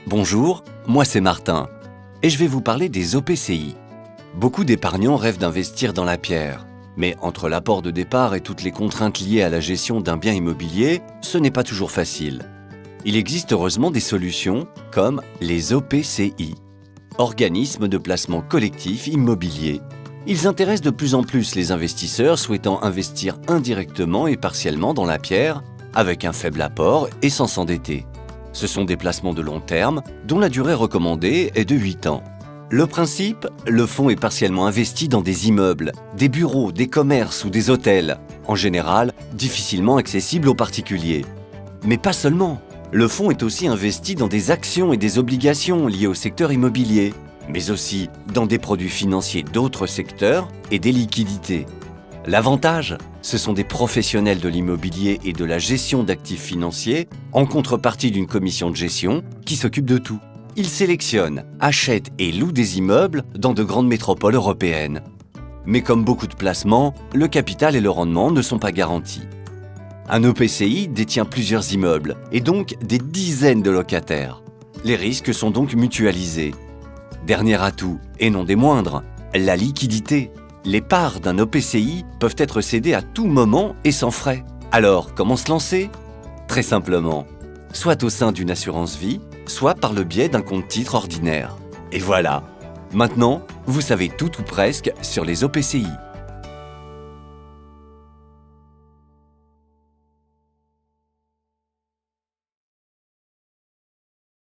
Bonjour, moi c'est Martin et je vais vous parler des OPCI. Beaucoup d'épargnants rêvent d'investir dans la pierre, mais entre l'apport de départ et toutes les contraintes liées à la gestion d'un bien immobilier, ce n'est pas toujours facile. Il existe heureusement des solutions comme les OPCI, organismes de placement collectif immobilier. Ils intéressent de plus en plus les investisseurs souhaitant investir indirectement et partiellement dans la pierre, avec un faible apport et sans s'endetter. Ce sont des placements de long terme, dont la durée recommandée est de 8 ans. Le principe, le fonds est partiellement investi dans des immeubles, des bureaux, des commerces ou des hôtels, en général difficilement accessibles aux particuliers. Mais pas seulement. Le fonds est aussi investi dans des actions et des obligations liées au secteur immobilier, mais aussi dans des produits financiers d'autres secteurs et des liquidités. L'avantage, ce sont des professionnels de l'immobilier et de la gestion d'actifs financiers en contrepartie d'une commission de gestion qui s'occupe de tout. Ils sélectionnent, achètent et louent des immeubles dans de grandes métropoles européennes. Mais comme beaucoup de placements, le capital et le rendement ne sont pas garantis. Un OPCI détient plusieurs immeubles et donc des dizaines de locataires. Les risques sont donc mutualisés. Dernier atout, et non des moindres, la liquidité. Les parts d'un OPCI peuvent être cédées à tout moment et sans frais. Alors, comment se lancer? Très simplement, soit au sein d'une assurance vie, soit par le biais d'un compte-titre ordinaire. Et voilà, maintenant, vous savez tout ou presque sur les OPCI.